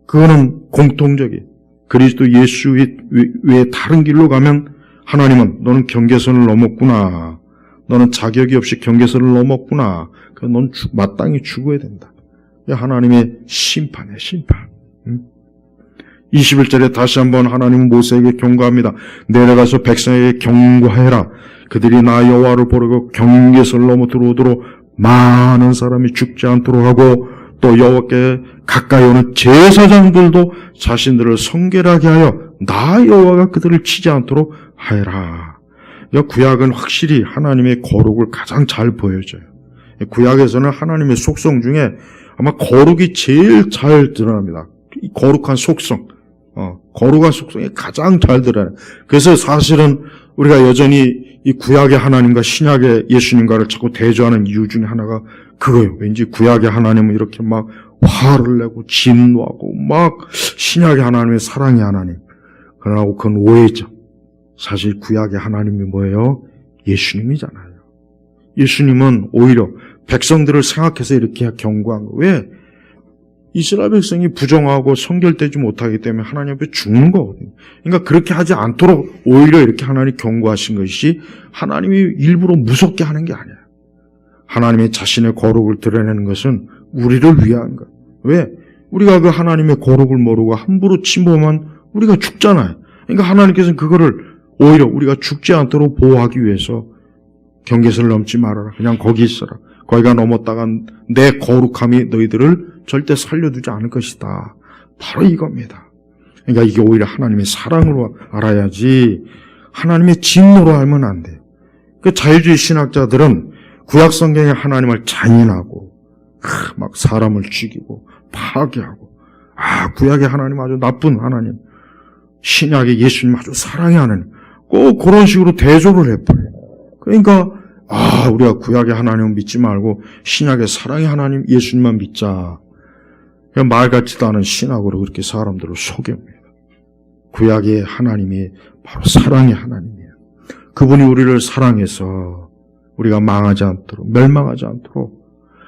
그거는 공통적이에요. 그리스도 예수 외에 다른 길로 가면 하나님은 너는 경계선을 넘었구나. 너는 자격이 없이 경계선을 넘었구나. 그래서 넌 마땅히 죽어야 된다. 하나님의 심판이에요. 심판. 21절에 다시 한번 하나님은 모세에게 경고합니다. 내려가서 백성에게 경고하여라. 그들이 나 여호와를 보려고 경계선을 넘어 들어오도록 많은 사람이 죽지 않도록 하고 또 여호와께 가까이 오는 제사장들도 자신들을 성결하게 하여 나 여호와가 그들을 치지 않도록 하여라. 구약은 확실히 하나님의 거룩을 가장 잘 보여줘요. 구약에서는 하나님의 속성 중에 아마 거룩이 제일 잘 드러납니다. 이 거룩한 속성, 거룩한 속성이 가장 잘 드러나요. 그래서 사실은 우리가 여전히 이 구약의 하나님과 신약의 예수님과를 자꾸 대조하는 이유 중에 하나가 그거예요. 왠지 구약의 하나님은 이렇게 막 화를 내고 진노하고 막 신약의 하나님의 사랑의 하나님. 그러나 그건 오해죠. 사실 구약의 하나님이 뭐예요? 예수님이잖아요. 예수님은 오히려 백성들을 생각해서 이렇게 경고한 거예요. 왜? 이스라엘 백성이 부정하고 성결되지 못하기 때문에 하나님 앞에 죽는 거거든요. 그러니까 그렇게 하지 않도록 오히려 이렇게 하나님이 경고하신 것이 하나님이 일부러 무섭게 하는 게 아니에요. 하나님의 자신의 거룩을 드러내는 것은 우리를 위한 거예요. 왜? 우리가 그 하나님의 거룩을 모르고 함부로 침범하면 우리가 죽잖아요. 그러니까 하나님께서는 그거를 오히려 우리가 죽지 않도록 보호하기 위해서 경계선을 넘지 말아라. 그냥 거기 있어라. 거기가 넘었다간 내 거룩함이 너희들을 절대 살려두지 않을 것이다. 바로 이겁니다. 그러니까 이게 오히려 하나님의 사랑으로 알아야지 하나님의 진노로 알면 안 돼요. 그 자유주의 신학자들은 구약 성경의 하나님을 잔인하고 막 사람을 죽이고 파괴하고 구약의 하나님 아주 나쁜 하나님, 신약의 예수님 아주 사랑의 하나님, 꼭 그런 식으로 대조를 해버려요. 그러니까 우리가 구약의 하나님을 믿지 말고 신약의 사랑의 하나님 예수님만 믿자. 말 같지도 않은 신학으로 그렇게 사람들을 속입니다. 구약의 하나님이 바로 사랑의 하나님이에요. 그분이 우리를 사랑해서 우리가 망하지 않도록, 멸망하지 않도록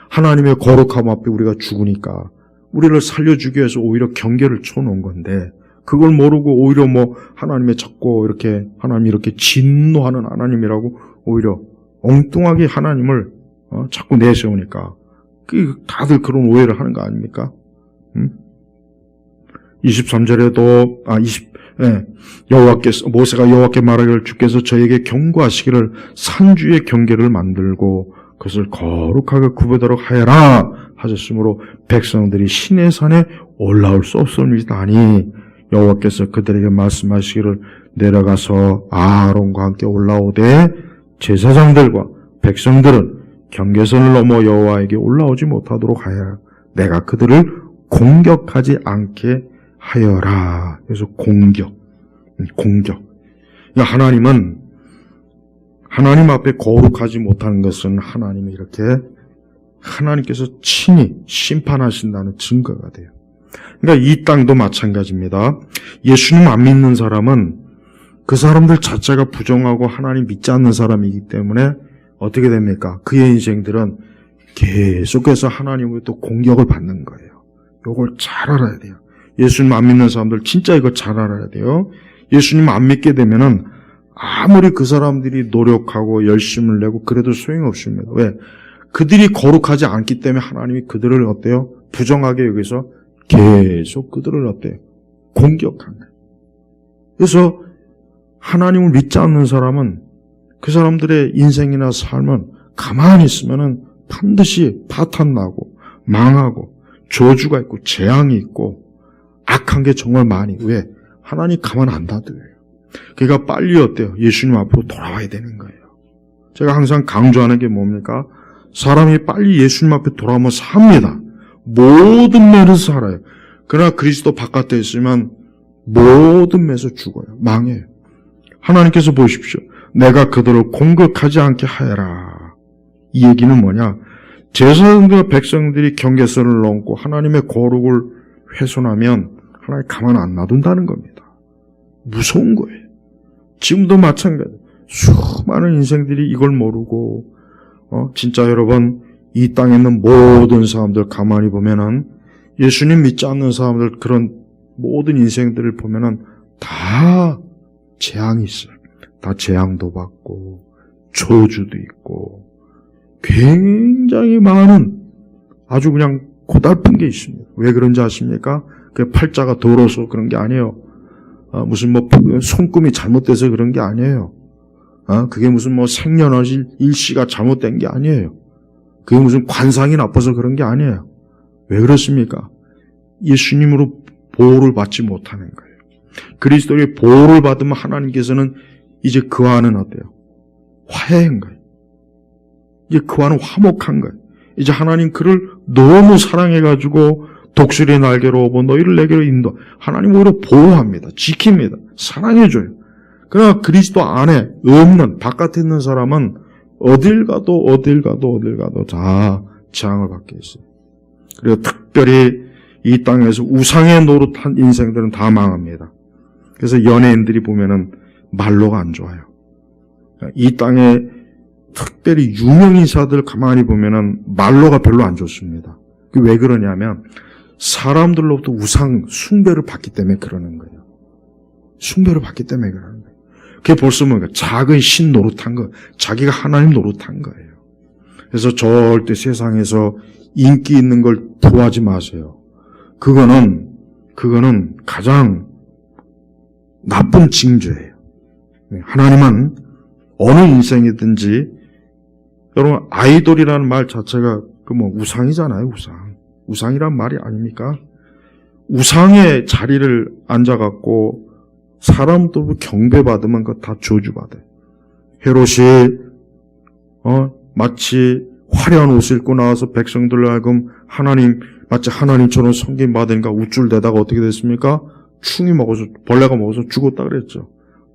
하나님의 거룩함 앞에 우리가 죽으니까 우리를 살려주기 위해서 오히려 경계를 쳐놓은 건데 그걸 모르고 오히려 하나님의 자꾸 이렇게 하나님이 이렇게 진노하는 하나님이라고 오히려 엉뚱하게 하나님을 자꾸 내세우니까 다들 그런 오해를 하는 거 아닙니까? 23절에도 모세가 여호와께 말하기를 주께서 저에게 경고하시기를 산주의 경계를 만들고 그것을 거룩하게 구별하도록 하여라 하셨으므로 백성들이 시내 산에 올라올 수 없습니다니 여호와께서 그들에게 말씀하시기를 내려가서 아론과 함께 올라오되 제사장들과 백성들은 경계선을 넘어 여호와에게 올라오지 못하도록 하여라. 내가 그들을 공격하지 않게 하여라. 그래서 공격. 그러니까 하나님은 하나님 앞에 거룩하지 못하는 것은 하나님이 이렇게 하나님께서 친히 심판하신다는 증거가 돼요. 그러니까 이 땅도 마찬가지입니다. 예수님 안 믿는 사람은 그 사람들 자체가 부정하고 하나님 믿지 않는 사람이기 때문에 어떻게 됩니까? 그의 인생들은 계속해서 하나님으로부터 공격을 받는 거예요. 이걸 잘 알아야 돼요. 예수님 안 믿는 사람들 진짜 이거 잘 알아야 돼요. 예수님 안 믿게 되면은 아무리 그 사람들이 노력하고 열심을 내고 그래도 소용없습니다. 왜? 그들이 거룩하지 않기 때문에 하나님이 그들을 어때요? 부정하게 여기서 계속 그들을 어때요? 공격하는 거예요. 그래서 하나님을 믿지 않는 사람은 그 사람들의 인생이나 삶은 가만히 있으면은 반드시 파탄나고 망하고 저주가 있고 재앙이 있고 악한 게 정말 많이. 왜? 하나님 가만 안 놔둬요. 그러니까 빨리 어때요? 예수님 앞으로 돌아와야 되는 거예요. 제가 항상 강조하는 게 뭡니까? 사람이 빨리 예수님 앞에 돌아오면 삽니다. 모든 면에서 살아요. 그러나 그리스도 바깥에 있으면 모든 면에서 죽어요. 망해요. 하나님께서 보십시오. 내가 그들을 공격하지 않게 하여라. 이 얘기는 뭐냐? 제사장들과 백성들이 경계선을 넘고 하나님의 거룩을 훼손하면 하나님 가만 안 놔둔다는 겁니다. 무서운 거예요. 지금도 마찬가지예요. 수많은 인생들이 이걸 모르고 진짜 여러분 이 땅에 있는 모든 사람들 가만히 보면은 예수님 믿지 않는 사람들 그런 모든 인생들을 보면은 다 재앙이 있어요. 다 재앙도 받고 저주도 있고 굉장히 많은 아주 그냥 고달픈 게 있습니다. 왜 그런지 아십니까? 그 팔자가 더러워서 그런 게 아니에요. 무슨 손금이 잘못돼서 그런 게 아니에요. 그게 무슨 생년월일 일시가 잘못된 게 아니에요. 그게 무슨 관상이 나빠서 그런 게 아니에요. 왜 그렇습니까? 예수님으로 보호를 받지 못하는 거예요. 그리스도의 보호를 받으면 하나님께서는 이제 그와는 어때요? 화해한 거예요. 이제 그와는 화목한 거예요. 이제 하나님 그를 너무 사랑해가지고 독수리의 날개로 오고 너희를 내게로 인도. 하나님 오히려 보호합니다. 지킵니다. 사랑해줘요. 그러나 그리스도 안에 없는 바깥에 있는 사람은 어딜 가도 다 재앙을 받게 있어요. 그리고 특별히 이 땅에서 우상의 노릇한 인생들은 다 망합니다. 그래서 연예인들이 보면은 말로가 안 좋아요. 이 땅에 특별히 유명 인사들 가만히 보면은 말로가 별로 안 좋습니다. 왜 그러냐면 사람들로부터 우상 숭배를 받기 때문에 그러는 거예요. 숭배를 받기 때문에 그러는 거예요. 그게 벌써 뭔가 작은 신 노릇한 거, 자기가 하나님 노릇한 거예요. 그래서 절대 세상에서 인기 있는 걸 도하지 마세요. 그거는 가장 나쁜 징조예요. 하나님은 어느 인생이든지 여러분 아이돌이라는 말 자체가 우상이잖아요. 우상이란 말이 아닙니까? 우상의 자리를 앉아갖고 사람도 경배받으면 그거 다 저주받아요. 헤롯이 마치 화려한 옷을 입고 나와서 백성들로 하여금 마치 하나님처럼 섬김받으니까 우쭐대다가 어떻게 됐습니까? 충이 먹어서 벌레가 먹어서 죽었다 그랬죠.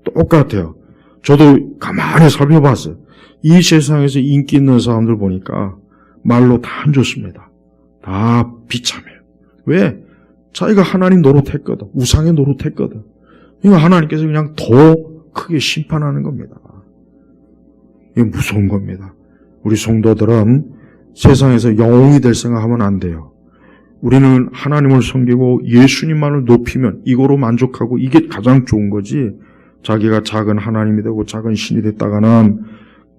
똑같아요. 저도 가만히 살펴봤어요. 이 세상에서 인기 있는 사람들 보니까 말로 다 안 좋습니다. 다 비참해요. 왜? 자기가 하나님 노릇했거든. 우상의 노릇했거든. 그러니까 하나님께서 그냥 더 크게 심판하는 겁니다. 이게 무서운 겁니다. 우리 성도들은 세상에서 영웅이 될 생각하면 안 돼요. 우리는 하나님을 섬기고 예수님만을 높이면 이거로 만족하고 이게 가장 좋은 거지. 자기가 작은 하나님이 되고 작은 신이 됐다가는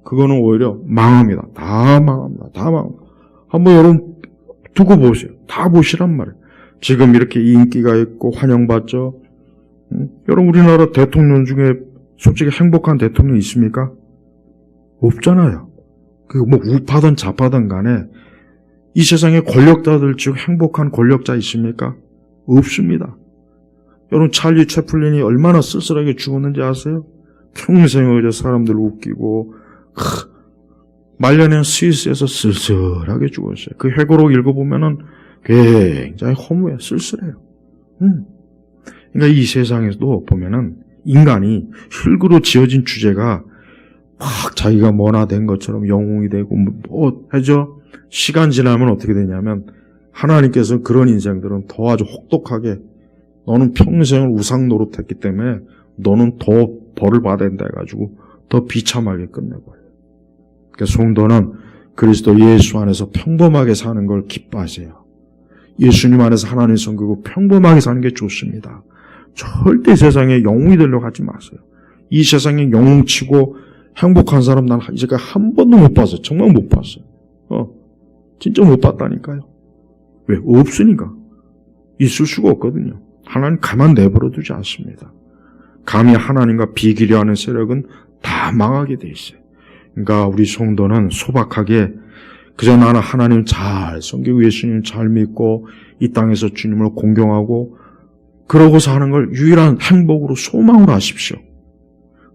그거는 오히려 망합니다. 다 망합니다. 한번 여러분 두고 보세요. 다 보시란 말이에요. 지금 이렇게 인기가 있고 환영받죠. 여러분 우리나라 대통령 중에 솔직히 행복한 대통령 있습니까? 없잖아요. 우파든 좌파든 간에 이 세상에 권력자들 중 행복한 권력자 있습니까? 없습니다. 여러분 찰리 채플린이 얼마나 쓸쓸하게 죽었는지 아세요? 평생 어제 사람들 웃기고 말년에는 스위스에서 쓸쓸하게 죽었어요. 그 회고록 읽어보면은 굉장히 허무해요. 쓸쓸해요. 그러니까 이 세상에서도 보면은 인간이 흙으로 지어진 주제가 막 자기가 뭐나 된 것처럼 영웅이 되고 하죠. 시간 지나면 어떻게 되냐면 하나님께서 그런 인생들은 더 아주 혹독하게 너는 평생을 우상 노릇했기 때문에 너는 더 벌을 받아야 된다 해가지고 더 비참하게 끝내버려요. 그러니까 성도는 그리스도 예수 안에서 평범하게 사는 걸 기뻐하세요. 예수님 안에서 하나님 섬기고 평범하게 사는 게 좋습니다. 절대 세상에 영웅이 되려고 하지 마세요. 이 세상에 영웅치고 행복한 사람 난 이제까지 한 번도 못 봤어요. 정말 못 봤어요. 진짜 못 봤다니까요. 왜? 없으니까. 있을 수가 없거든요. 하나님 가만 내버려 두지 않습니다. 감히 하나님과 비기려 하는 세력은 다 망하게 돼 있어요. 그러니까 우리 성도는 소박하게 그저 나는 하나님 잘 섬기고 예수님 잘 믿고 이 땅에서 주님을 공경하고 그러고 사는 걸 유일한 행복으로 소망으로 하십시오.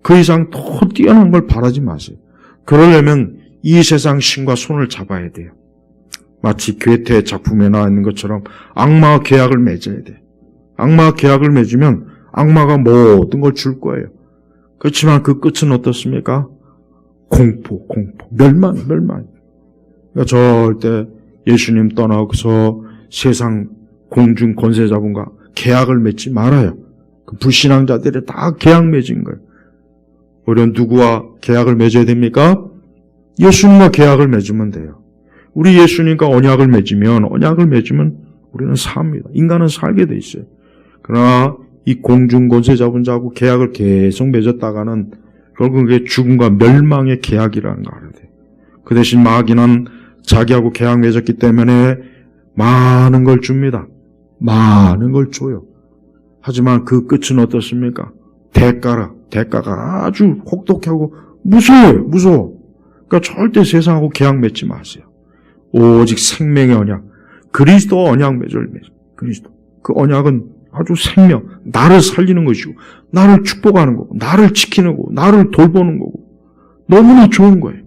그 이상 더 뛰어난 걸 바라지 마세요. 그러려면 이 세상 신과 손을 잡아야 돼요. 마치 괴테 작품에 나와 있는 것처럼 악마와 계약을 맺어야 돼요. 악마와 계약을 맺으면 악마가 모든 걸 줄 거예요. 그렇지만 그 끝은 어떻습니까? 공포, 멸망. 그러니까 절대 예수님 떠나서 세상 공중 권세자분과 계약을 맺지 말아요. 그 불신앙자들이 다 계약 맺은 거예요. 우리는 누구와 계약을 맺어야 됩니까? 예수님과 계약을 맺으면 돼요. 우리 예수님과 언약을 맺으면 우리는 삽니다. 인간은 살게 돼 있어요. 그러나 이 공중 권세자분 자하고 계약을 계속 맺었다가는 결국 그게 죽음과 멸망의 계약이라는 거 알아야 돼요. 그 대신 마귀는 자기하고 계약 맺었기 때문에 많은 걸 줍니다. 많은 걸 줘요. 하지만 그 끝은 어떻습니까? 대가가 아주 혹독하고 무서워요. 그러니까 절대 세상하고 계약 맺지 마세요. 오직 생명의 언약, 그리스도와 언약 맺어요. 그리스도. 그 언약은 아주 생명, 나를 살리는 것이고, 나를 축복하는 거고, 나를 지키는 거고, 나를 돌보는 거고, 너무나 좋은 거예요.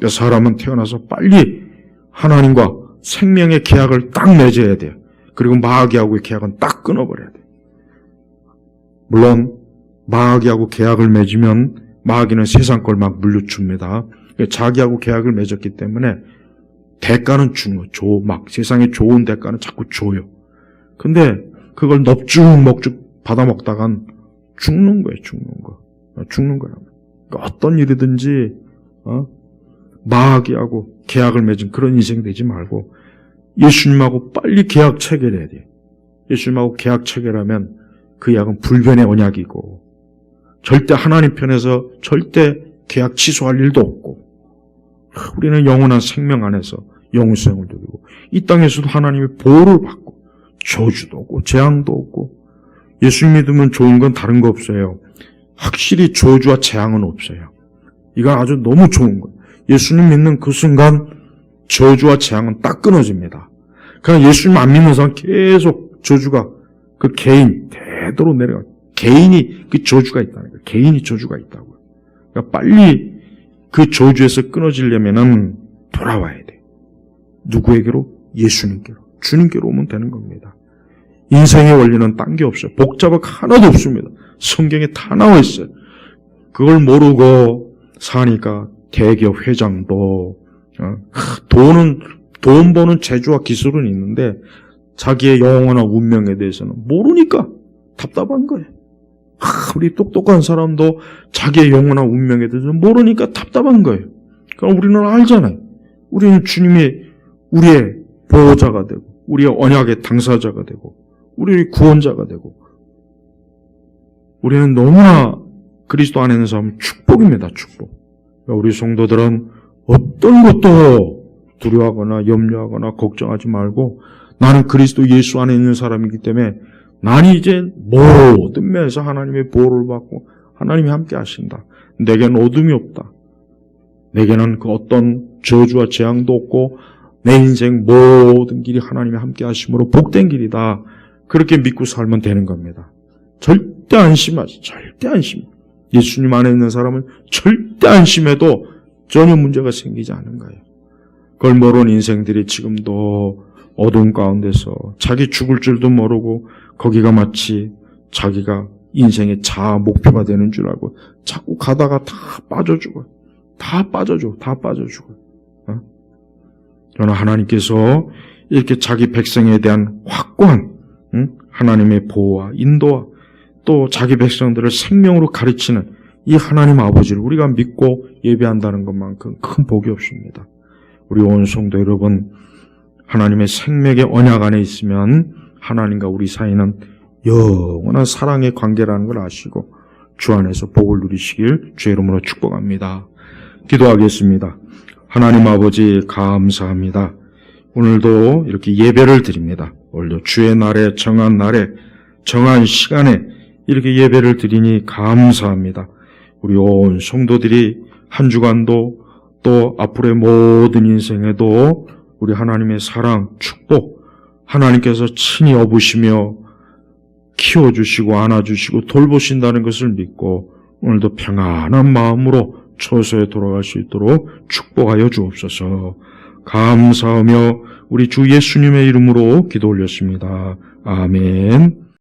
사람은 태어나서 빨리 하나님과 생명의 계약을 딱 맺어야 돼요. 그리고 마귀하고의 계약은 딱 끊어버려야 돼요. 물론 마귀하고 계약을 맺으면 마귀는 세상 걸 막 물려줍니다. 자기하고 계약을 맺었기 때문에 대가는 주는 거죠. 막 세상에 좋은 대가는 자꾸 줘요. 근데 그걸 넙죽 받아먹다간 죽는 거예요. 죽는 거라면. 그러니까 어떤 일이든지 마귀하고 계약을 맺은 그런 인생 되지 말고 예수님하고 빨리 계약 체결해야 돼요. 예수님하고 계약 체결하면 그 약은 불변의 언약이고 절대 하나님 편에서 절대 계약 취소할 일도 없고 우리는 영원한 생명 안에서 영생을 누리고 이 땅에서도 하나님의 보호를 받고 저주도 없고 재앙도 없고 예수 믿으면 좋은 건 다른 거 없어요. 확실히 저주와 재앙은 없어요. 이건 아주 너무 좋은 거예요. 예수님 믿는 그 순간 저주와 재앙은 딱 끊어집니다. 그냥 예수님 안 믿는 사람 계속 저주가 그 개인 대대로 내려가요. 개인이 그 저주가 있다는 거예요. 개인이 저주가 있다고요. 그러니까 빨리 그 저주에서 끊어지려면은 돌아와야 돼. 누구에게로? 예수님께로. 주님께로 오면 되는 겁니다. 인생의 원리는 딴 게 없어요. 복잡한 하나도 없습니다. 성경에 다 나와 있어요. 그걸 모르고 사니까 대기업 회장도 돈 버는 재주와 기술은 있는데 자기의 영원한 운명에 대해서는 모르니까 답답한 거예요. 우리 똑똑한 사람도 자기의 영원한 운명에 대해서 모르니까 답답한 거예요. 그럼 우리는 알잖아요. 우리는 주님이 우리의 보호자가 되고 우리의 언약의 당사자가 되고 우리의 구원자가 되고 우리는 너무나 그리스도 안에 있는 사람은 축복입니다. 축복. 우리 성도들은 어떤 것도 두려워하거나 염려하거나 걱정하지 말고 나는 그리스도 예수 안에 있는 사람이기 때문에 나는 이제 모든 면에서 하나님의 보호를 받고 하나님이 함께 하신다. 내게는 어둠이 없다. 내게는 그 어떤 저주와 재앙도 없고 내 인생 모든 길이 하나님이 함께 하심으로 복된 길이다. 그렇게 믿고 살면 되는 겁니다. 절대 안심하지. 절대 안심. 예수님 안에 있는 사람은 절대 안심해도 전혀 문제가 생기지 않은 거예요. 그걸 모르는 인생들이 지금도 어두운 가운데서 자기 죽을 줄도 모르고 거기가 마치 자기가 인생의 자아 목표가 되는 줄 알고 자꾸 가다가 다 빠져 죽어요. 다 빠져 죽어요. 그러나 하나님께서 이렇게 자기 백성에 대한 확고한 하나님의 보호와 인도와 또 자기 백성들을 생명으로 가르치는 이 하나님 아버지를 우리가 믿고 예배한다는 것만큼 큰 복이 없습니다. 우리 온 성도 여러분, 하나님의 생명의 언약 안에 있으면 하나님과 우리 사이는 영원한 사랑의 관계라는 걸 아시고 주 안에서 복을 누리시길 주의 이름으로 축복합니다. 기도하겠습니다. 하나님 아버지 감사합니다. 오늘도 이렇게 예배를 드립니다. 오늘도 주의 날에 정한 시간에 이렇게 예배를 드리니 감사합니다. 우리 온 성도들이 한 주간도 또 앞으로의 모든 인생에도 우리 하나님의 사랑, 축복, 하나님께서 친히 업으시며 키워주시고 안아주시고 돌보신다는 것을 믿고 오늘도 평안한 마음으로 처소에 돌아갈 수 있도록 축복하여 주옵소서. 감사하며 우리 주 예수님의 이름으로 기도 올렸습니다. 아멘.